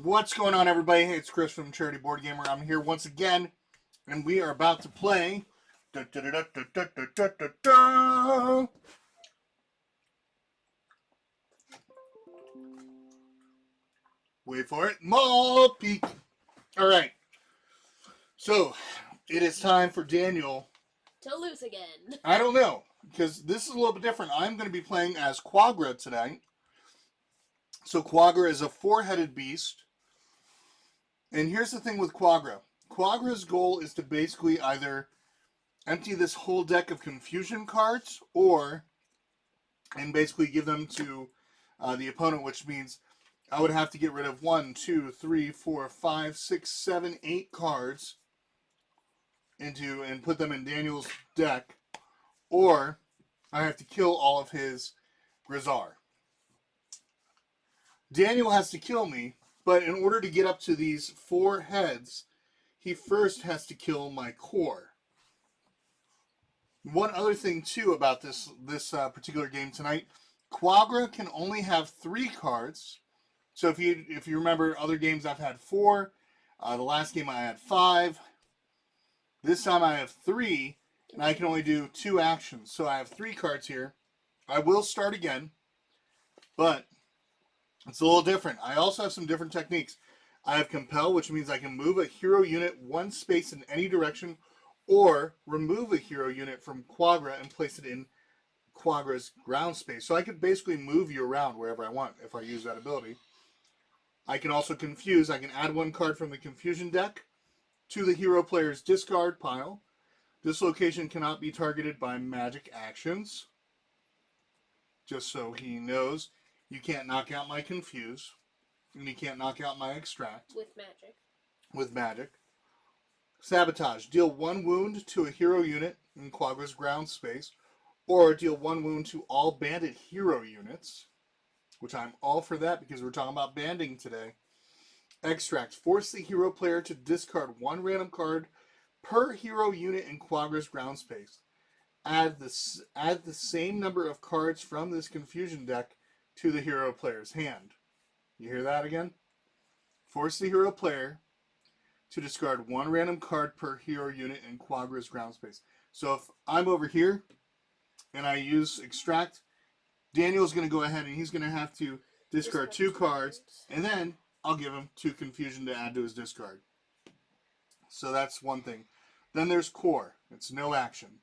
What's going on, everybody? Hey, it's Chris from Charity Board Gamer. I'm here once again, and we are about to play. Wait for it. Maul Peak. All right. So, it is time for Daniel to lose again. I don't know, because this is a little bit different. I'm going to be playing as Quagra today. So, Quagra is a four-headed beast. And here's the thing with Quagra. Quagra's goal is to basically either empty this whole deck of confusion cards and basically give them to the opponent, which means I would have to get rid of 1, 2, 3, 4, 5, 6, 7, 8 cards and put them in Daniel's deck, or I have to kill all of his Grizzar. Daniel has to kill me, but in order to get up to these 4 heads, he first has to kill my core. One other thing, too, about this particular game tonight, Quagra can only have 3 cards. So if you remember other games, I've had 4. The last game I had 5. This time I have 3, and I can only do 2 actions. So I have 3 cards here. I will start again, but it's a little different. I also have some different techniques. I have Compel, which means I can move a hero unit 1 space in any direction, or remove a hero unit from Quagra and place it in Quagra's ground space. So I could basically move you around wherever I want if I use that ability. I can also confuse. I can add 1 card from the confusion deck to the hero player's discard pile. This location cannot be targeted by magic actions. Just so he knows, you can't knock out my confuse, and you can't knock out my extract. With magic. Sabotage. Deal 1 wound to a hero unit in Quagra's ground space, or deal 1 wound to all banded hero units, which I'm all for that because we're talking about banding today. Extract. Force the hero player to discard 1 random card per hero unit in Quagra's ground space. Add the same number of cards from this confusion deck to the hero player's hand. You hear that again? Force the hero player to discard 1 random card per hero unit in Quagra's ground space. So if I'm over here and I use extract, Daniel's going to go ahead and he's going to have to discard 2 cards, and then I'll give him 2 confusion to add to his discard. So that's one thing. Then there's core. It's no action.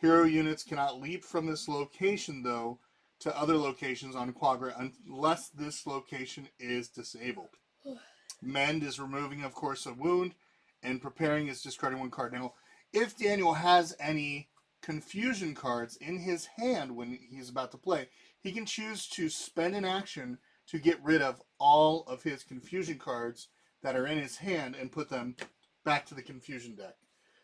Hero units cannot leap from this location, though, to other locations on Quagra unless this location is disabled. Mend is removing, of course, a wound, and preparing is discarding 1 card. Now, if Daniel has any confusion cards in his hand when he's about to play, he can choose to spend an action to get rid of all of his confusion cards that are in his hand and put them back to the confusion deck.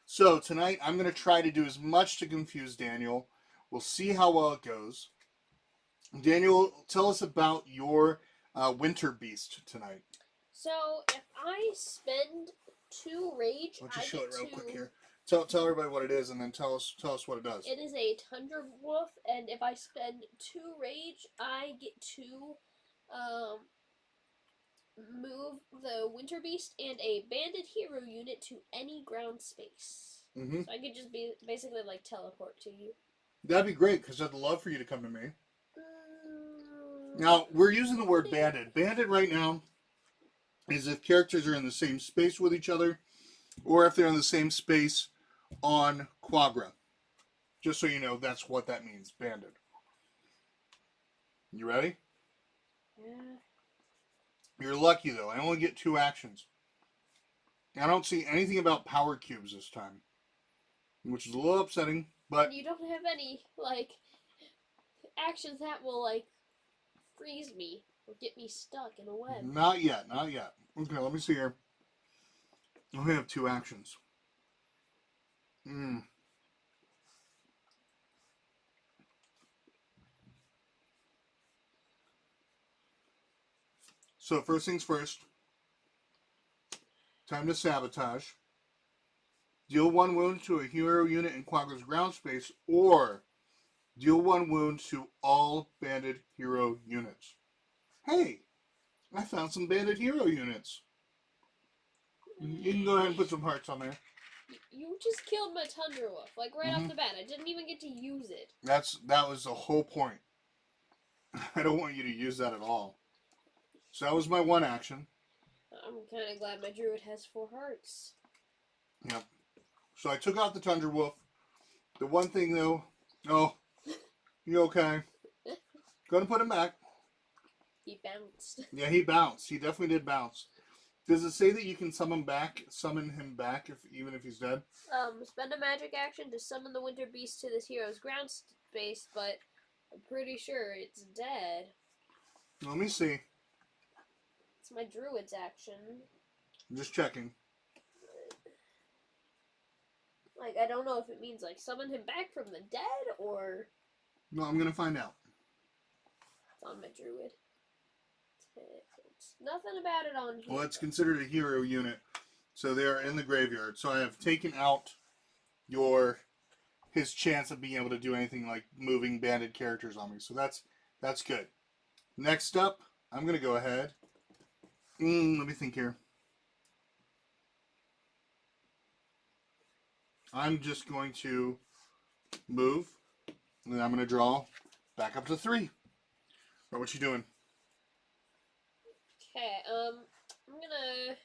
So tonight I'm going to try to do as much to confuse Daniel. We'll see how well it goes. Daniel, tell us about your Winter Beast tonight. So if I spend 2 rage, Why don't you show it real quick here? Tell everybody what it is, and then tell us what it does. It is a Tundra Wolf, and if I spend 2 rage, I get to move the Winter Beast and a banded hero unit to any ground space. Mm-hmm. So I could just be basically like teleport to you. That'd be great, because I'd love for you to come to me. Now, we're using the word banded. Banded right now is if characters are in the same space with each other, or if they're in the same space on Quagra. Just so you know, that's what that means, banded. You ready? Yeah. You're lucky, though. I only get 2 actions. I don't see anything about power cubes this time, which is a little upsetting, but... You don't have any, like, actions that will, like, freeze me or get me stuck in a web. Not yet. Okay, let me see here. I only have 2 actions. So first things first. Time to sabotage. Deal 1 wound to a hero unit in Quagra's ground space, or deal 1 wound to all banded hero units. Hey, I found some banded hero units. You can go ahead and put some hearts on there. You just killed my Tundra Wolf, like right off Mhm. the bat. I didn't even get to use it. That was the whole point. I don't want you to use that at all. So that was my one action. I'm kind of glad my Druid has 4 hearts. Yep. So I took out the Tundra Wolf. The one thing though, oh, you okay? Gonna put him back. He bounced. Yeah, he bounced. He definitely did bounce. Does it say that you can summon him back, even if he's dead? Spend a magic action to summon the Winter Beast to this hero's ground space, but I'm pretty sure it's dead. Let me see. It's my Druid's action. I'm just checking. Like, I don't know if it means, like, summon him back from the dead, or No, I'm gonna find out. it's on my Druid. It's nothing about it on here. Well, it's considered a hero unit, so they are in the graveyard. So I have taken out his chance of being able to do anything like moving banded characters on me. So that's good. Next up, I'm gonna go ahead. Let me think here. I'm just going to move, and then I'm gonna draw back up to 3. Or what you doing? Okay, I'm gonna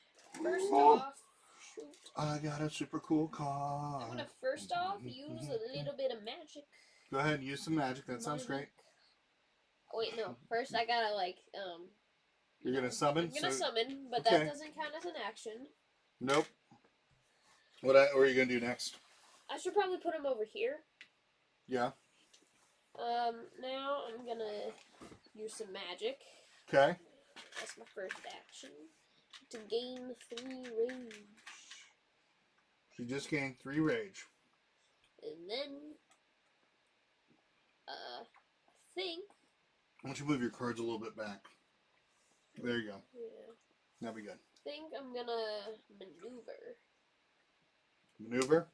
first off shoot. I got a super cool card. I'm gonna first off use a little bit of magic. Go ahead and use some magic. That sounds great. Oh, wait, no. First, I gotta like You're gonna summon. I'm gonna summon, but okay. that doesn't count as an action. Nope. What are you gonna do next? I should probably put him over here. Yeah. Now I'm gonna use some magic. Okay. That's my first action. To gain 3 rage. You just gained 3 rage. And then, I think... Why don't you move your cards a little bit back? There you go. Yeah. That'll be good. I think I'm gonna maneuver. Maneuver?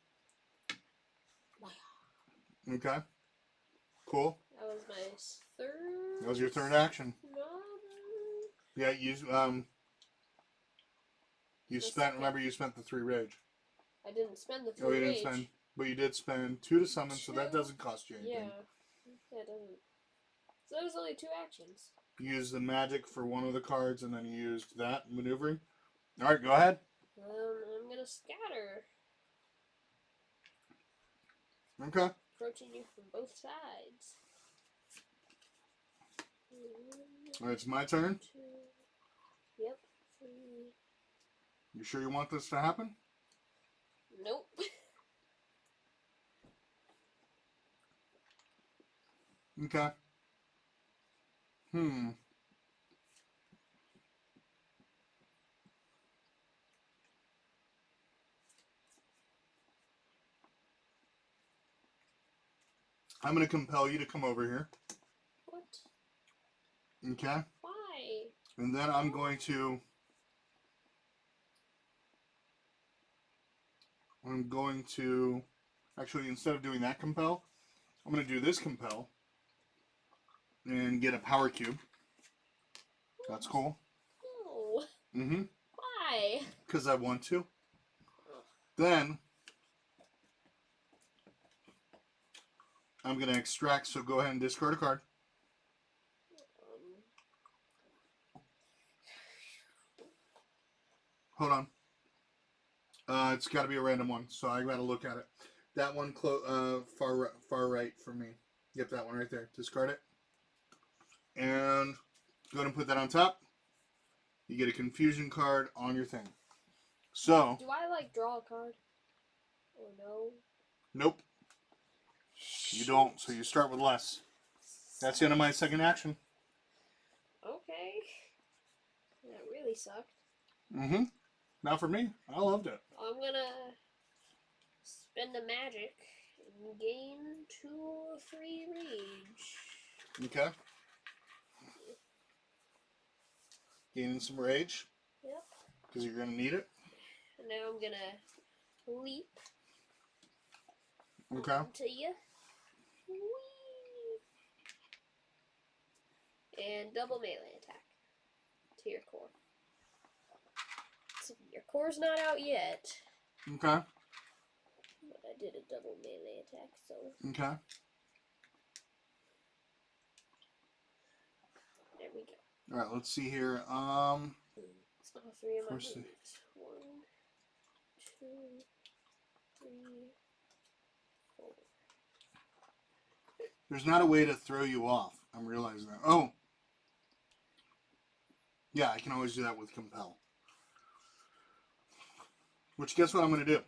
Okay. Cool. That was my third... That was your third action. No. Yeah, you spent, remember you spent the 3 rage. I didn't spend the 3 Oh, you didn't rage. spend, but you did spend 2 to summon, so that doesn't cost you anything. Yeah, it doesn't. So that was only 2 actions. You used the magic for one of the cards, and then you used that maneuvering. All right, go ahead. I'm gonna scatter. Okay. Approaching you from both sides. All right, it's my turn. 2. Yep. 3. You sure you want this to happen? Nope. Okay. I'm going to compel you to come over here. What? Okay. Why? And then I'm going to... Actually, instead of doing that compel, I'm going to do this compel. And get a power cube. That's cool. No. Mm-hmm. Why? Because I want to. Then... I'm going to extract, so go ahead and discard a card. Hold on. It's got to be a random one, so I got to look at it. That one far right for me. Yep, that one right there. Discard it. And go ahead and put that on top. You get a confusion card on your thing. So. Do I, like, draw a card? Or no? Nope. You don't, so you start with less. That's the end of my second action. Okay. That really sucked. Mm-hmm. Not for me. I loved it. I'm gonna spend a magic and gain 2 or 3 rage. Okay. Gaining some rage. Yep. Because you're going to need it. And now I'm gonna leap. Okay. To you. Whee! And double melee attack. to your core. So your core's not out yet. Okay. But I did a double melee attack, so. Okay. There we go. All right. Let's see here. It's all three of my First, moves. 1, 2, 3, 4. there's not a way to throw you off. I'm realizing that. Oh. Yeah, I can always do that with compel. Which, guess what I'm going to do?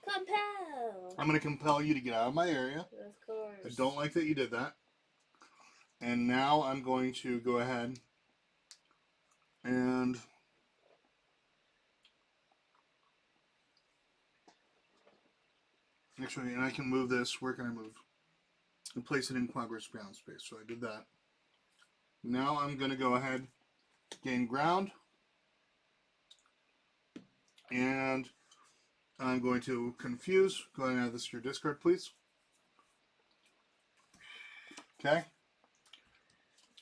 Compel! I'm going to compel you to get out of my area. Of course. I don't like that you did that. And now I'm going to go ahead and actually, and I can move this. Where can I move? And place it in Quagra's ground space. So I did that. Now I'm going to go ahead, gain ground, and I'm going to confuse. Go ahead and add this to your discard, please. Okay.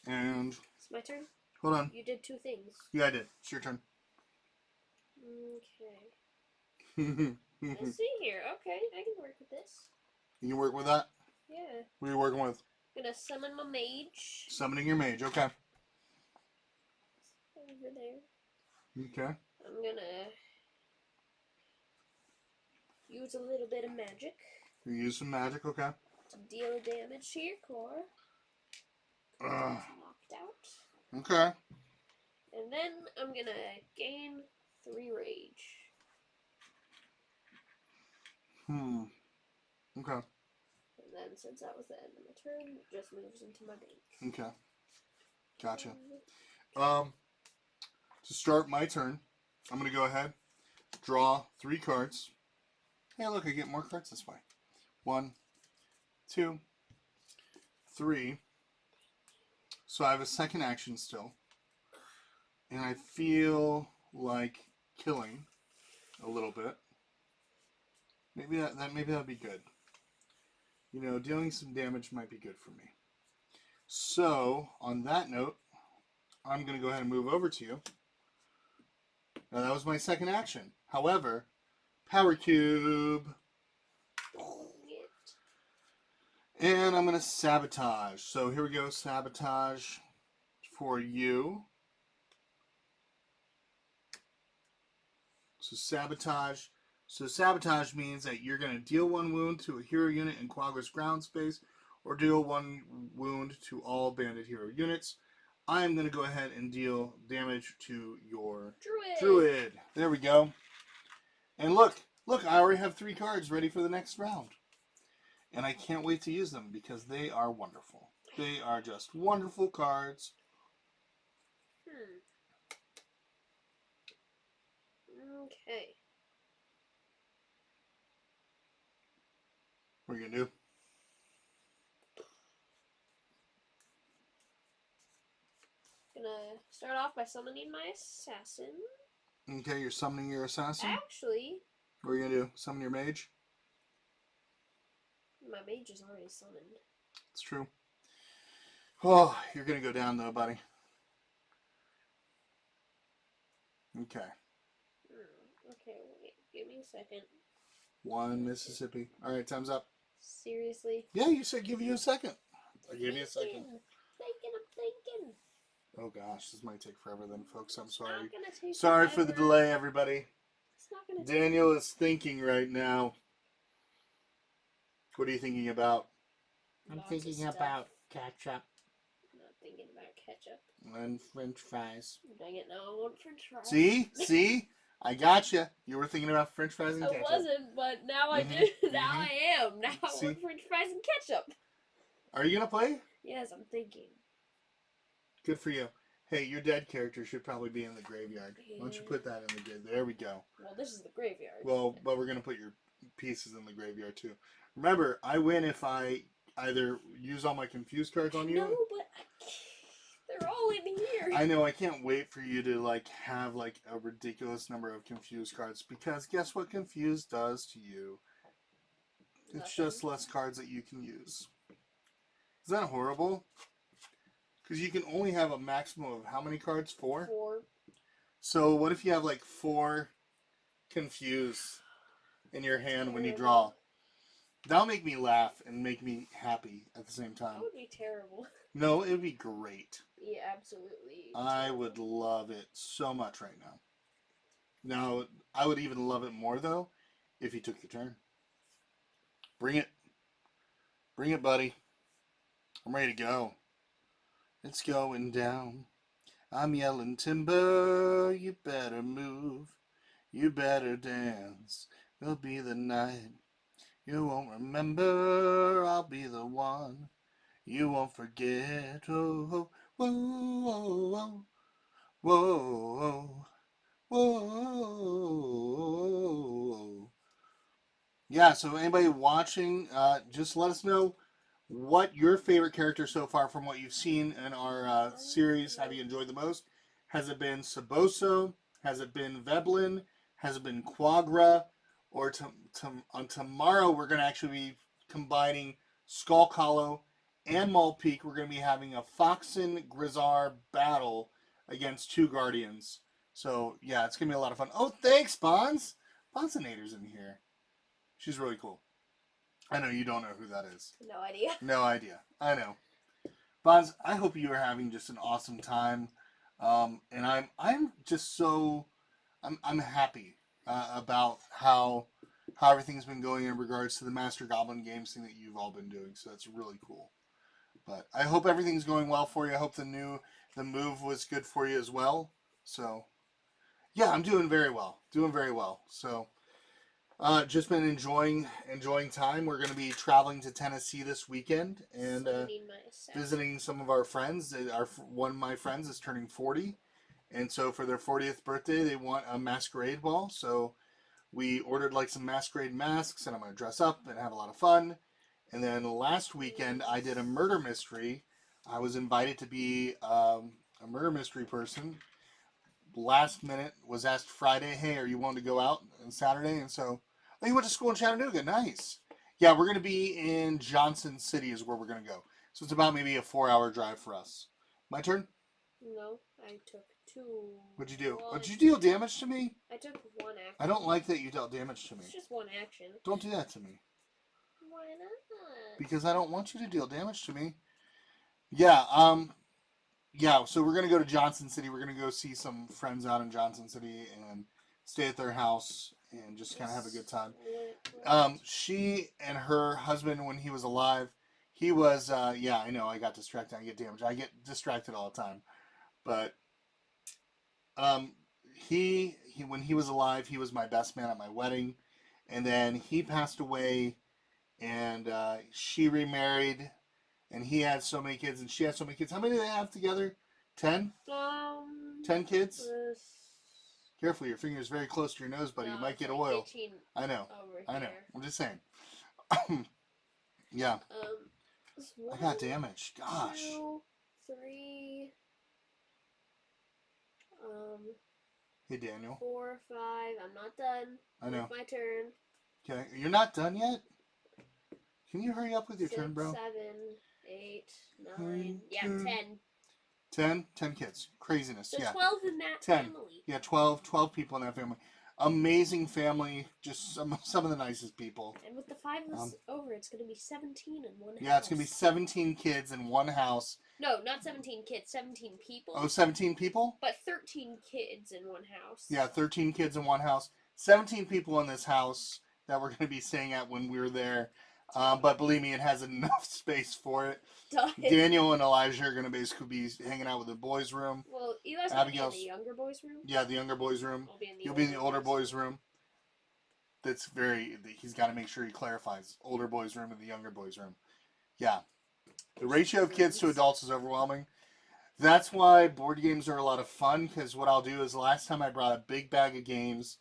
And It's my turn. hold on. You did 2 things. Yeah, I did. It's your turn. Okay. You Let's see here. Okay, I can work with this. can work with that? Yeah. What are you working with? I'm gonna summon my mage. Summoning your mage. Okay. Over there. Okay. I'm gonna use a little bit of magic You use some magic. Okay. to deal damage to your core. It's knocked out. Okay. And then I'm gonna gain 3 rage. Okay. And then since that was the end of my turn, it just moves into my bank. Okay. Gotcha. To start my turn, I'm going to go ahead, draw 3 cards. Hey, look, I get more cards this way. 1, 2, 3. So I have a second action still. And I feel like killing a little bit. Maybe that'd be good. You know, dealing some damage might be good for me. So, on that note, I'm going to go ahead and move over to you. Now, that was my second action. However, Power Cube. And I'm going to Sabotage. So, here we go. Sabotage for you. So, Sabotage. So, Sabotage means that you're going to deal 1 wound to a hero unit in Quagra's ground space, or deal 1 wound to all bandit hero units. I am going to go ahead and deal damage to your Druid. There we go. And look, I already have 3 cards ready for the next round. And I can't wait to use them because they are wonderful. They are just wonderful cards. Okay. What are you going to do? Gonna start off by summoning my assassin. Okay, you're summoning your assassin. Actually, What are you going to do? Summon your mage? my mage is already summoned. It's true. Oh, you're going to go down though, buddy. Okay. Okay, wait. Give me a second. 1 Mississippi. All right, time's up. Seriously? Yeah, you said give you a second. I gave you a second. I'm thinking. Oh gosh, this might take forever then, folks. I'm It's sorry. not gonna take Sorry for the forever. delay, everybody. It's not gonna Daniel is thinking right now. What are you thinking about? I'm Lots of thinking stuff. about ketchup I'm not thinking about ketchup. and french fries. Dang it, no, I want french fries. See? I got you. You were thinking about french fries and I ketchup. wasn't, but now I do. Mhm, Now mhm. I am. Now I See? want french fries and ketchup. Are you going to play? Yes, I'm thinking. Good for you. Hey, your dead character should probably be in the graveyard. Why don't you Yeah. put that in the graveyard? There we go. Well, this is the graveyard. Well, but we're going to put your pieces in the graveyard too. Remember, I win if I either use all my confused cards on you. No, but they're all in here. I know, I can't wait for you to have a ridiculous number of confused cards, because guess what confused does to you? It's Nothing. just less cards that you can use. Is that horrible? Because you can only have a maximum of how many cards? 4? 4. So what if you have like 4 confused in your hand when you draw? That'll make me laugh and make me happy at the same That time. would be terrible. No, it would be great. Yeah, absolutely. I terrible. would love it so much right now. Now, I would even love it more, though, if you took your turn. Bring it. Bring it, buddy. I'm ready to go. It's going down. I'm yelling timber. You better move. You better dance. It'll be the night. You won't remember. I'll be the one. You won't forget. Oh, whoa, whoa, whoa, whoa, whoa. Yeah, so anybody watching, just let us know what your favorite character so far from what you've seen in our series have you enjoyed the most. Has it been Saboso? Has it been Veblen? Has it been Quagra? Or on tomorrow, we're going to actually be combining Skull Hollow and Maul Peak. We're going to be having a Foxen Grizzar battle against 2 Guardians. So, yeah, it's going to be a lot of fun. Oh, thanks, Bonds. Bonsonator's in here. She's really cool. I know you don't know who that is. No idea. No idea. I know. Bonds, I hope you are having just an awesome time. And I'm just so I'm happy about how everything's been going in regards to the Master Goblin Games thing that you've all been doing. So that's really cool. But I hope everything's going well for you. I hope the move was good for you as well. So yeah, I'm doing very well. Doing very well. So just been enjoying time. We're going to be traveling to Tennessee this weekend and visiting some of our friends. One of my friends is turning 40, and so for their 40th birthday, they want a masquerade ball. So we ordered like some masquerade masks, and I'm going to dress up and have a lot of fun. And then last weekend, I did a murder mystery. I was invited to be a murder mystery person. Last minute was asked Friday, hey, are you willing to go out on Saturday? And so, oh, you went to school in Chattanooga. Nice. Yeah, we're going to be in Johnson City is where we're going to go. So it's about maybe a 4-hour drive for us. My turn? No, I took 2. What'd you do? One. Did you deal damage to me? I took 1 action. I don't like that you dealt damage to me. It's just 1 action. Don't do that to me. Why not? Because I don't want you to deal damage to me. Yeah, yeah, so we're going to go to Johnson City. We're going to go see some friends out in Johnson City and stay at their house and just kind of have a good time. She and her husband, when he was alive, he was, yeah, I know, I got distracted. I get damaged. I get distracted all the time. But he when he was alive, he was my best man at my wedding. And then he passed away, and she remarried. And he had so many kids, and she had so many kids. How many do they have together? 10? 10 kids? Careful, your finger's very close to your nose, buddy. No, you might it's get like oil. 18 I know. over I know. here. I'm just saying. Yeah. I got damaged. Gosh. 2, 3. Hey, Daniel. 4, 5. I'm not done. I know. It's my turn. Okay. You're not done yet? Can you hurry up with your 6, turn, bro? 7, 8, 9. Yeah, 10. 10 kids. Craziness. So yeah. 12 in that 10. family. Yeah, 12 people in that family. Amazing family. Just some of the nicest people. And with the 5 over, it's going to be 17 in one house. Yeah, it's going to be 17 kids in one house. No, not 17 kids, 17 people. Oh, 17 people? But 13 kids in one house. Yeah, 13 kids in one house. 17 people in this house that we're going to be staying at when we're there. But believe me, it has enough space for it. Daniel and Elijah are going to basically be hanging out with the boys' room. Well, Eli's going to be in the younger boys' room. Yeah, the younger boys' room. You'll be in the older boys' room. He's got to make sure he clarifies. Older boys' room and the younger boys' room. Yeah. The ratio of kids to adults is overwhelming. That's why board games are a lot of fun, because what I'll do is last time I brought a big bag of games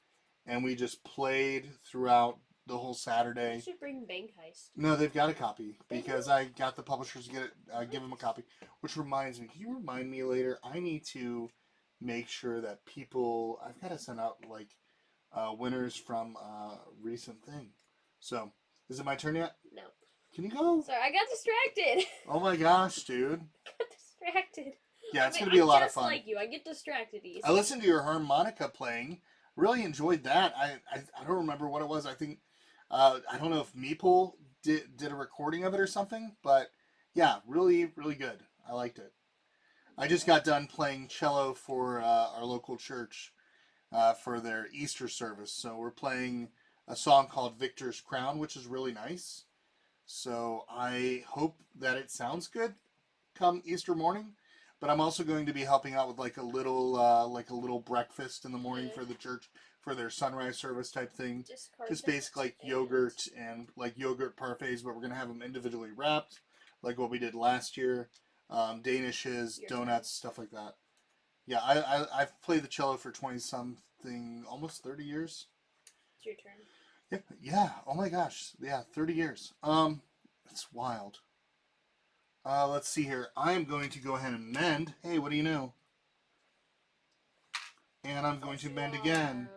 and we just played throughout the whole Saturday. You should bring Bank Heist. No, they've got a copy because I got the publishers to give them a copy. Which reminds me, can you remind me later? I need to make sure that people. I've got to send out like winners from recent thing. So, is it my turn yet? No. Can you go? Sorry, I got distracted. Oh my gosh, dude! I got distracted. Yeah, it's I mean, going to be a lot of just fun. like you. I get distracted easily. I listened to your harmonica playing. Really enjoyed that. I don't remember what it was. I think I don't know if Meeple did a recording of it or something, but yeah, really really good. I liked it. I just got done playing cello for our local church for their Easter service. So we're playing a song called Victor's Crown, which is really nice. So I hope that it sounds good come Easter morning. But I'm also going to be helping out with like a little breakfast in the morning for the church for their sunrise service type thing. Just basically like yogurt and like yogurt parfaits, but we're gonna have them individually wrapped, like what we did last year. Danishes, donuts, stuff like that. Yeah, I've played the cello for 20 something, almost 30 years. It's your turn. Yeah. Oh my gosh. Yeah, 30 years. It's wild. Let's see here. I am going to go ahead and mend. Hey, what do you know? And I'm going to mend again.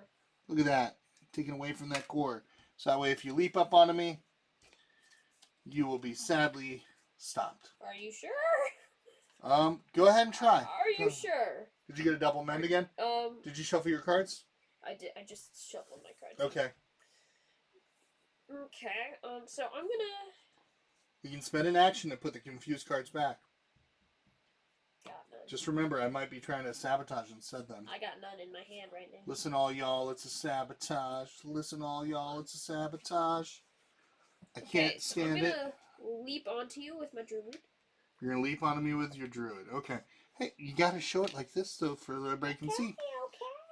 Look at that. Taken away from that core. So that way if you leap up onto me, you will be sadly stopped. Are you sure? Go ahead and try. Are you sure? Did you get a double mend again? Did you shuffle your cards? I did. I just shuffled my cards. Okay. Okay. So I'm gonna. You can spend an action and put the confused cards back. Got none. Just remember, I might be trying to sabotage instead then. I got none in my hand right now. Listen, all y'all, it's a sabotage. Listen, all y'all, it's a sabotage. I can't stand it. I'm gonna leap onto you with my druid. You're gonna leap onto me with your druid. Okay. Hey, you gotta show it like this though, for everybody can see.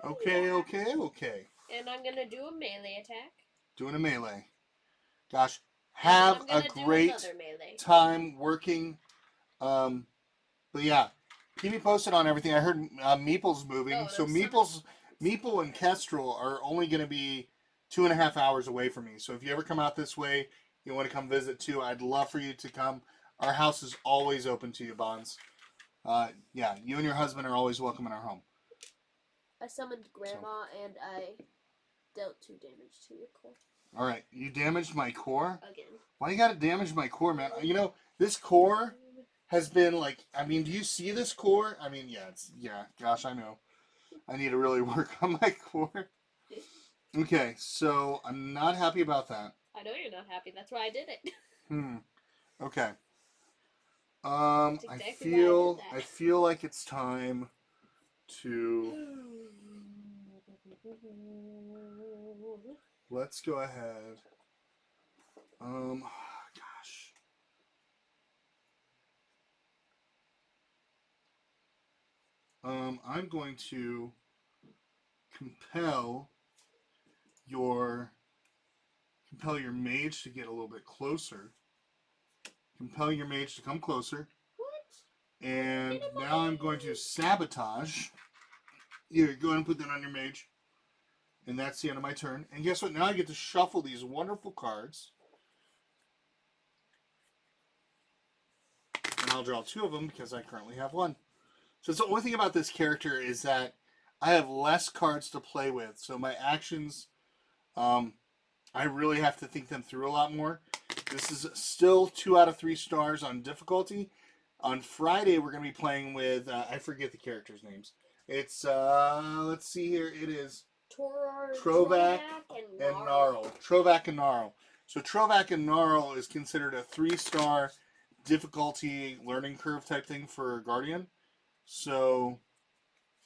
Okay. And I'm gonna do a melee attack. Doing a melee. Gosh, have a great time working. But yeah, keep me posted on everything. I heard Meeple's moving, so Meeple and Kestrel are only going to be 2.5 hours away from me. So if you ever come out this way, you want to come visit too, I'd love for you to come. Our house is always open to you, Bonds. Yeah, you and your husband are always welcome in our home. I summoned Grandma and I dealt 2 damage to your core. All right, you damaged my core? Again. Why you gotta damage my core, man? You know, this core has been like, I mean, do you see this core? I mean, yeah, gosh, I know. I need to really work on my core. Okay, so I'm not happy about that. I know you're not happy. That's why I did it. Okay. Exactly I feel like it's time to let's go ahead. Gosh. I'm going to compel your mage to get a little bit closer. Compel your mage to come closer. What? And now I'm going to sabotage. Here, go ahead and put that on your mage. And that's the end of my turn. And guess what? Now I get to shuffle these wonderful cards. And I'll draw 2 of them because I currently have 1. So the only thing about this character is that I have less cards to play with. So my actions, I really have to think them through a lot more. This is still 2 out of 3 stars on difficulty. On Friday, we're going to be playing with, I forget the characters' names. It's, let's see here, it is Trovac and Gnarl. Trovac and Gnarl. So Trovac and Gnarl is considered a 3-star difficulty learning curve type thing for Guardian. So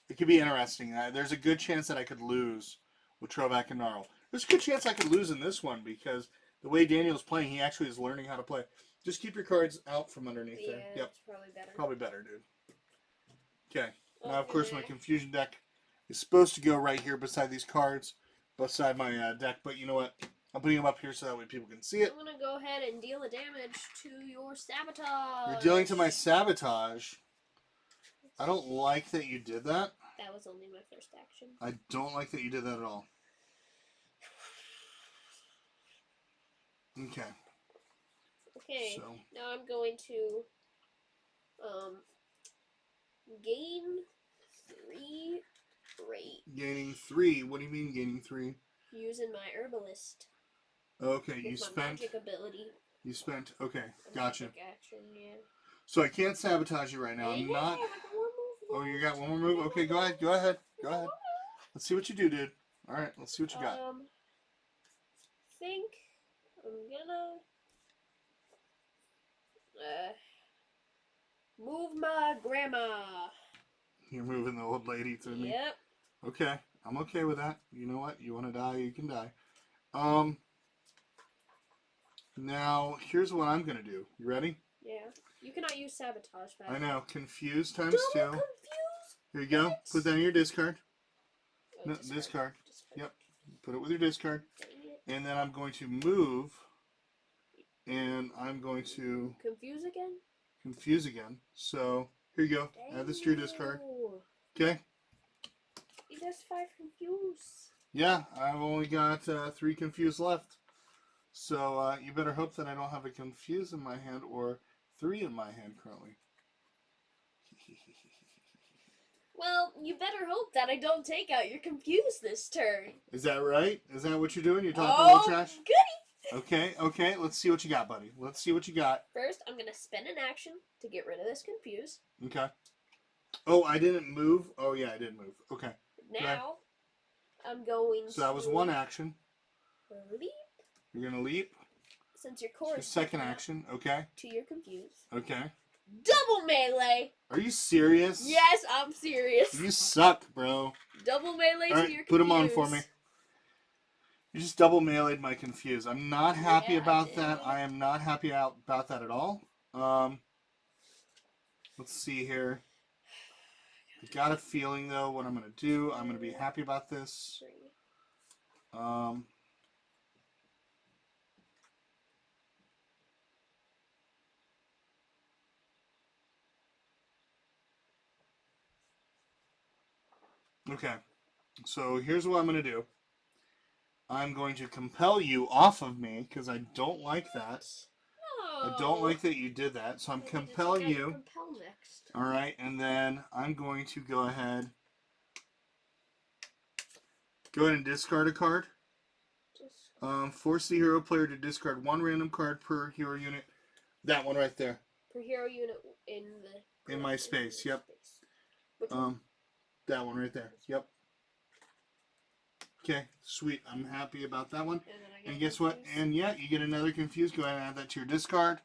it could be interesting. There's a good chance that I could lose with Trovac and Gnarl. There's a good chance I could lose in this one because the way Daniel's playing, he actually is learning how to play. Just keep your cards out from underneath there. Yep. That's probably better. Probably better, dude. Okay. Now, of course, my confusion deck is supposed to go right here beside these cards, beside my deck. But you know what? I'm putting them up here so that way people can see it. I'm going to go ahead and deal a damage to your sabotage. You're dealing to my sabotage. I don't like that you did that. That was only my first action. I don't like that you did that at all. Okay. Okay, so. now I'm going to gain 3 rate. Gaining 3? What do you mean gaining 3? Using my herbalist. Okay, with you my spent. Magic ability. You spent. Okay, gotcha. Magic action, yeah. So I can't sabotage you right now. I'm not. Oh, you got one more move? Okay, go ahead. Go ahead. Go ahead. Let's see what you do, dude. All right, let's see what you got. Think I'm gonna move my grandma. You're moving the old lady to me. Yep. Okay, I'm okay with that. You know what? You want to die, you can die. Now here's what I'm gonna do. You ready? Yeah. You cannot use sabotage. I know. Confuse times Double 2. confuse. Here you go. What? Put that in your discard. Oh, No, discard. Yep. Put it with your discard. Dang it. And then I'm going to move. And I'm going to Confuse again? confuse again. So here you go. Add this to your discard. Okay. He does 5 confuse. Yeah, I've only got 3 confuse left. So you better hope that I don't have a confuse in my hand or 3 in my hand currently. Well, you better hope that I don't take out your confuse this turn. Is that right? Is that what you're doing? You're talking a Oh, little trash? goody! Okay, okay. Let's see what you got, buddy. Let's see what you got. First, I'm gonna spend an action to get rid of this confuse. Okay. Oh, I didn't move? Oh, yeah, I did move. Okay. Now, I'm going So that was one action. leap. You're going to leap. Since your core Your is second sticking out action. Okay. to your confuse. Okay. Double melee! Are you serious? Yes, I'm serious. You suck, bro. Double melee All to right, your confuse. put them on for me. You just double melee'd my confuse. I'm not happy Yeah, about I that. did. I am not happy about that at all. Let's see here. I got a feeling though what I'm gonna do. I'm gonna be happy about this. 3. Okay. So here's what I'm gonna do. I'm going to compel you off of me because I don't like that. I don't like that you did that. So I'm Maybe just compelling take out your you. Compel next. All right, and then I'm going to go ahead and discard a card. Force the hero player to discard 1 random card per hero unit. That one right there. Per hero unit in the... In my space, yep. Which one? That one right there. Yep. Okay, sweet. I'm happy about that one. And then I get And guess what? confused. And yeah, you get another confused. Go ahead and add that to your discard.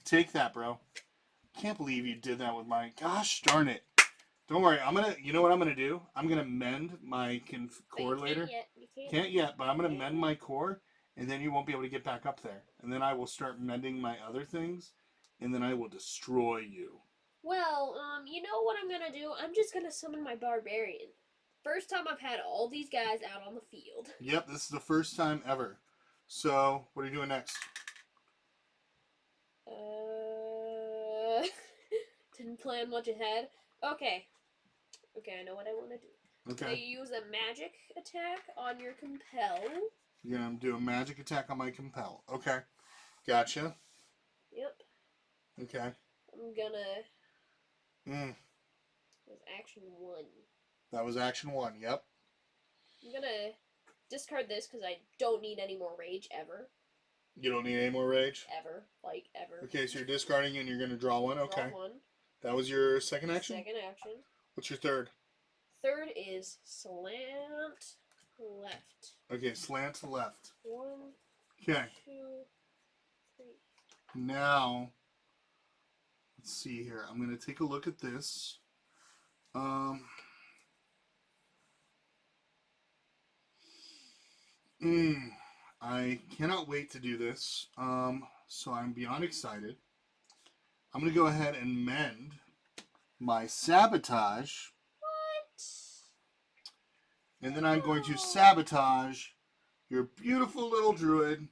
Take that, bro. Can't believe you did that with my... Gosh darn it. Don't worry. You know what I'm gonna do? I'm gonna mend my core later. You can't. Can't yet, but I'm gonna mend my core, and then you won't be able to get back up there. And then I will start mending my other things, and then I will destroy you. Well, you know what I'm gonna do? I'm just gonna summon my barbarian. First time I've had all these guys out on the field. Yep, this is the first time ever. So, what are you doing next? Didn't plan much ahead. Okay. Okay, I know what I want to do. Okay. You use a magic attack on your compel. You're gonna do a magic attack on my compel. Okay. Gotcha. Yep. Okay. I'm gonna... That's action 1. That was action 1, yep. I'm gonna discard this because I don't need any more rage ever. You don't need any more rage? Ever. Like, ever. Okay, so you're discarding and you're gonna draw 1? Okay. Draw 1. That was your second action? Second action. What's your third? Third is slant left. Okay, slant to left. 1, Okay. 2, 3. Now, let's see here. I'm going to take a look at this. I cannot wait to do this. So I'm beyond excited. I'm going to go ahead and mend my sabotage. What? And then I'm going to sabotage your beautiful little druid.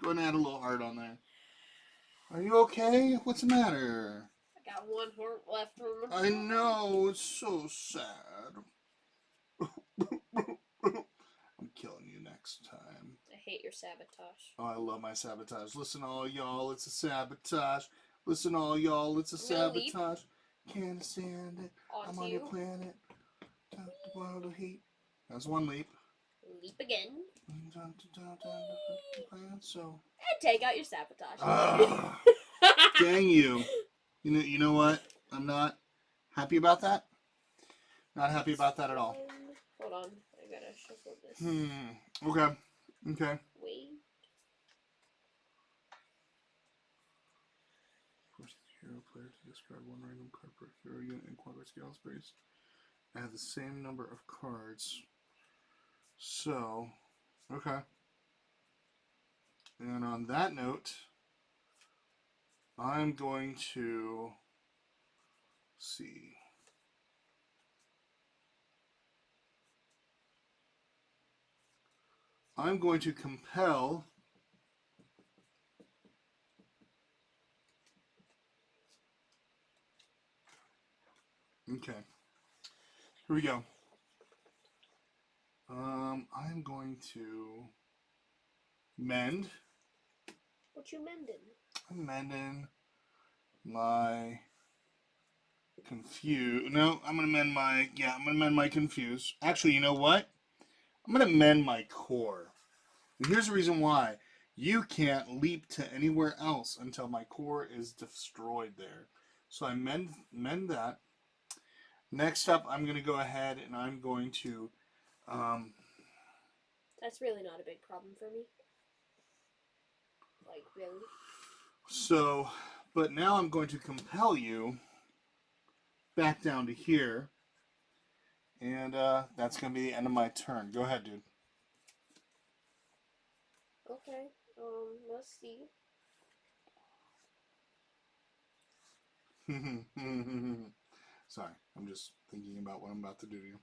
Go ahead and add a little heart on there. Are you okay? What's the matter? I got 1 heart left from the... I know, it's so sad. I'm killing you next time. I hate your sabotage. Oh, I love my sabotage. Listen, all y'all, it's a sabotage. Listen, all y'all, it's a I'm gonna leap. sabotage. Can't stand it. I'm Onto on you. your planet. The world of heat. That's 1 leap. Leap again. So. And take out your sabotage. Dang you. You know what? I'm not happy about that. Not happy about that at all. Hold on, I gotta shuffle this. Okay. Okay. Wait. Force the hero player to discard one random card per hero unit in Quagra scale space. I have the same number of cards. So, okay. And on that note, I'm going to see. I'm going to compel okay. Here we go. I'm going to mend. What you mending? I'm mending my confuse. No, I'm gonna mend my I'm gonna mend my confuse. Actually, you know what? I'm gonna mend my core. And here's the reason why. You can't leap to anywhere else until my core is destroyed there. So I mend that. Next up, I'm going to go ahead and I'm going to. That's really not a big problem for me. Like, really? So, but now I'm going to compel you back down to here. And that's going to be the end of my turn. Go ahead, dude. Okay, let's see. Sorry, I'm just thinking about what I'm about to do to you.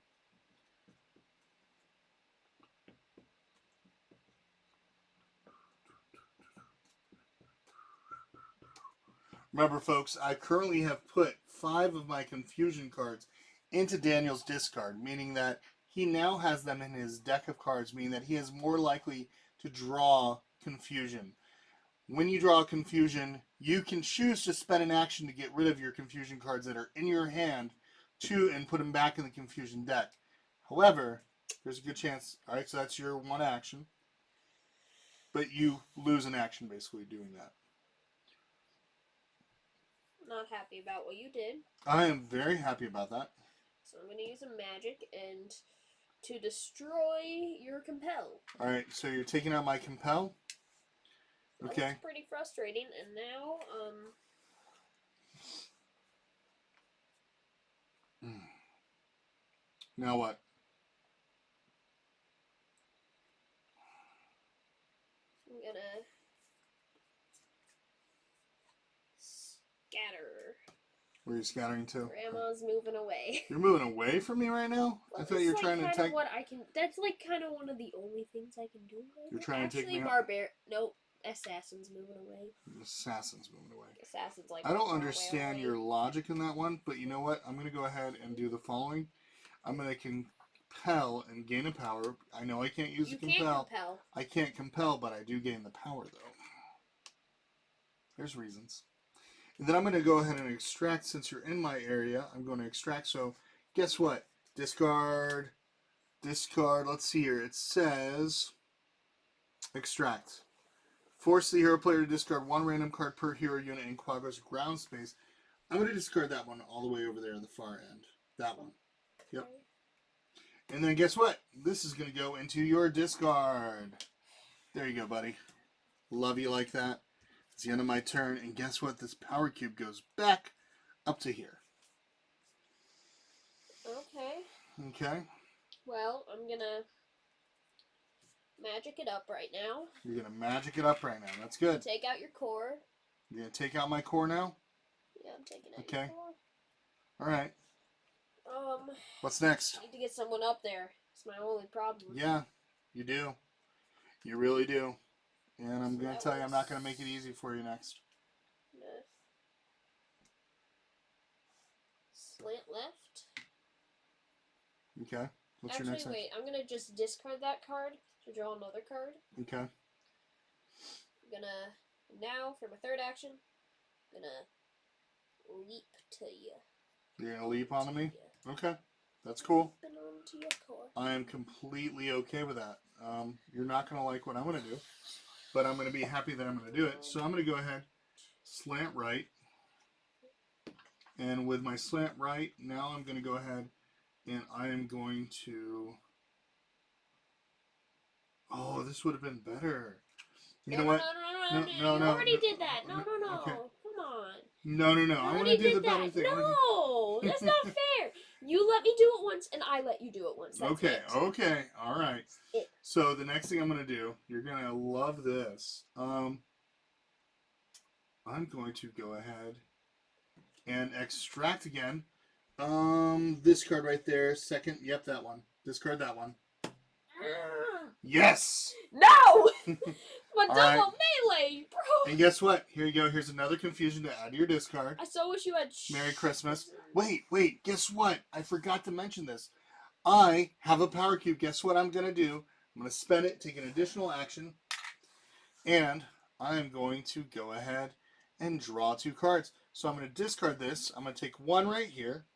Remember, folks, I currently have put 5 of my confusion cards into Daniel's discard, meaning that he now has them in his deck of cards, meaning that he is more likely to draw confusion. When you draw confusion, you can choose to spend an action to get rid of your confusion cards that are in your hand and put them back in the confusion deck. However, there's a good chance, alright, so that's your one action, but you lose an action basically doing that. Not happy about what you did. I am very happy about that. So I'm going to use a magic and to destroy your compel. Alright, so you're taking out my compel. Okay. That's pretty frustrating. And now, Now what? I'm gonna scatter. Where are you scattering to? Grandma's moving away. You're moving away from me right now? Well, I thought you were trying to take. What I can. That's like kind of one of the only things I can do. Right You're now. trying to take me out? Nope. Assassin's moving away. Assassin's moving away. Assassin's like. I don't understand your logic in that one, but you know what? I'm going to go ahead and do the following. I'm going to compel and gain a power. I know I can't use the compel. Can't compel. I can't compel, but I do gain the power, though. There's reasons. And then I'm going to go ahead and extract. Since you're in my area, I'm going to extract. So guess what? Discard. Discard. Let's see here. It says extract. Force the hero player to discard 1 random card per hero unit in Quagra's ground space. I'm going to discard that one all the way over there at the far end. That one. Yep. And then guess what? This is going to go into your discard. There you go, buddy. Love you like that. It's the end of my turn. And guess what? This power cube goes back up to here. Okay. Okay. Well, I'm going to magic it up right now. You're going to magic it up right now. That's good. Take out your core. You're going to take out my core now? Yeah, I'm taking out your core. All right. What's next? I need to get someone up there. It's my only problem. Yeah, you do. You really do. And I'm going to tell you, I'm not going to make it easy for you next. Slant left. Okay. What's your next Actually, wait. I'm going to just discard that card to draw another card. Okay. I'm going to, now, for my third action, I'm going to leap to you. You're going to leap onto me? Okay. That's cool. Onto your core. I am completely okay with that. You're not going to like what I'm going to do, but I'm going to be happy that I'm going to do it. So I'm going to go ahead, slant right, And with my slant right, now I'm going to go ahead and I am going to... Oh, this would have been better. You know what? No, No, you no, already no, did that. No. okay. Come on. No. You I want already to do did the better that. thing. No, that's not fair. You let me do it once, and I let you do it once. That's Okay, it. okay, all right. It. So the next thing I'm going to do, you're going to love this. I'm going to go ahead and extract again. This card right there, second. Yep, that one. Discard that one. Yes. No. But All double melee, bro. And guess what? Here you go. Here's another confusion to add to your discard. I so wish you had. Merry Christmas. Wait. Guess what? I forgot to mention this. I have a power cube. Guess what I'm going to do? I'm going to spend it, take an additional action, and I'm going to go ahead and draw 2 cards. So I'm going to discard this. I'm going to take 1 right here.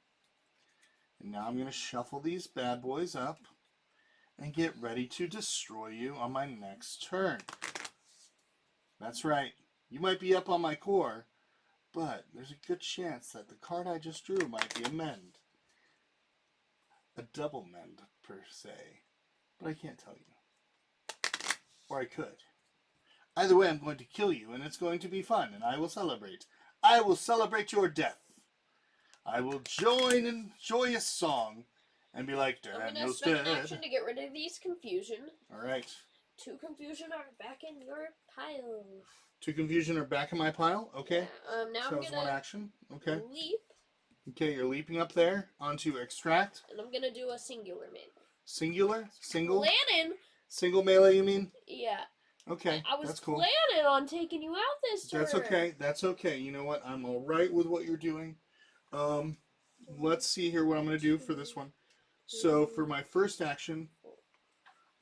And now I'm going to shuffle these bad boys up and get ready to destroy you on my next turn. That's right. You might be up on my core, but there's a good chance that the card I just drew might be a mend. A double mend, per se. But I can't tell you. Or I could. Either way, I'm going to kill you, and it's going to be fun, and I will celebrate. I will celebrate your death. I will join in joyous song and be like, I'm gonna Daniel's spend an dead. action to get rid of these confusion. Alright. 2 confusion are back in your pile. 2 confusion are back in my pile. Okay. Yeah, now So I'm that's gonna 1 action. Okay. leap, Okay, you're leaping up there onto extract. and I'm gonna do a singular melee. Singular? Single? Planning? Single melee, you mean? Yeah. Okay, I was that's cool. planning on taking you out this turn. That's okay. That's okay. You know what? I'm all right with what you're doing. Let's see here what I'm going to do for this one. So for my first action,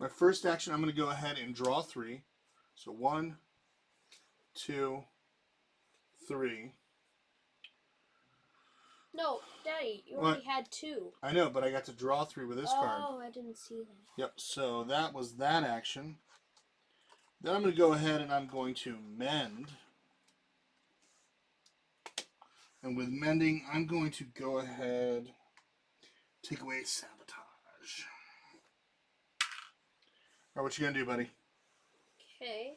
I'm going to go ahead and draw 3. So 1, 2, 3. No, Daddy, you What? already had 2. I know, but I got to draw 3 with this card. Oh, I didn't see that. Yep, so that was that action. Then I'm going to go ahead and I'm going to mend. And with mending, I'm going to go ahead, take away sabotage. All right, what you going to do, buddy? Okay.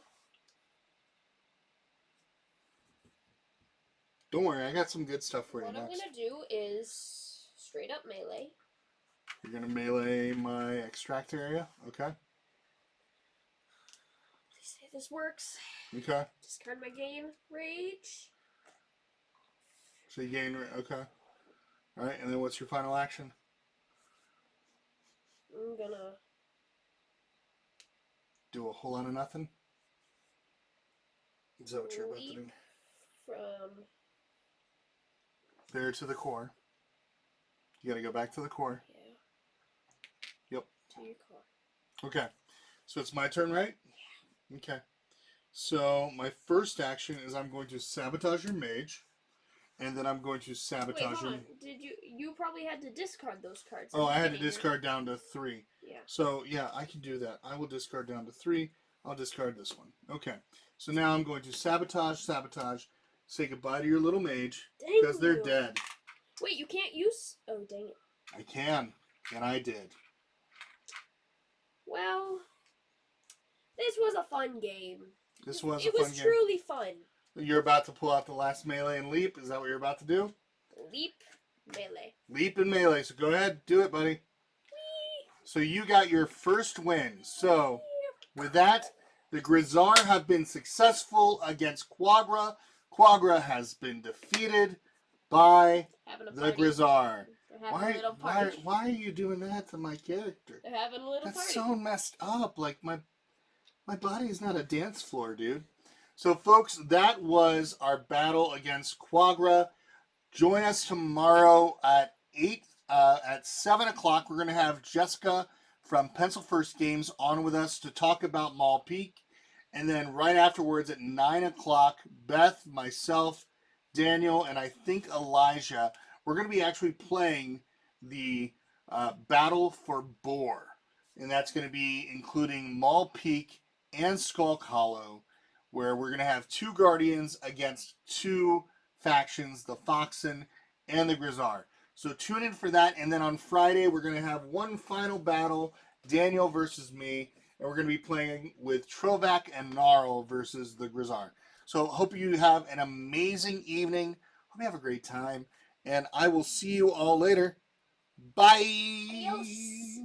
Don't worry, I got some good stuff for you What I'm next. gonna do is straight up melee. You're going to melee my extract area? Okay. Please say this works. Okay. Discard my gain rage. So you gain, okay. All right, and then what's your final action? I'm gonna Do a whole lot of nothing? Is that what you're about to do? leap from There to the core. You got to go back to the core. Yep. to your car. Okay. So it's my turn, right? Yeah. Okay. So my first action is I'm going to sabotage your mage. And then I'm going to sabotage Wait, hold your... on. Did you probably had to discard those cards? Oh, I had to beginning, right? discard down to 3. Yeah. So, yeah, I can do that. I will discard down to 3. I'll discard this one. Okay. So now I'm going to sabotage, say goodbye to your little mage, Dang because they're you. dead. Wait, you can't use... Oh, dang it. I can, and I did. Well, this was a fun game. This was a It fun was game. truly fun. You're about to pull out the last melee and leap. Is that what you're about to do? Leap, melee. Leap and melee. So go ahead, do it, buddy. Whee! So you got your first win. So with that, the Grizzar have been successful against Quagra. Quagra has been defeated by Having a the party. Grizzar. They're having a little party. Why are you doing that to my character? They're having a little That's party. so messed up. Like my body is not a dance floor, dude. So, folks, that was our battle against Quagra. Join us tomorrow at 7 o'clock. We're going to have Jessica from Pencil First Games on with us to talk about Maul Peak. And then right afterwards at 9 o'clock, Beth, myself, Daniel, and I think Elijah, we're going to be actually playing the Battle for Boar. And that's going to be including Maul Peak and Skulk Hollow, where we're going to have 2 Guardians against 2 factions, the Foxen and the Grizzar. So tune in for that. And then on Friday, we're going to have one final battle, Daniel versus me. And we're going to be playing with Trovac and Gnarl versus the Grizzar. So hope you have an amazing evening. Hope you have a great time. And I will see you all later. Bye. Adios.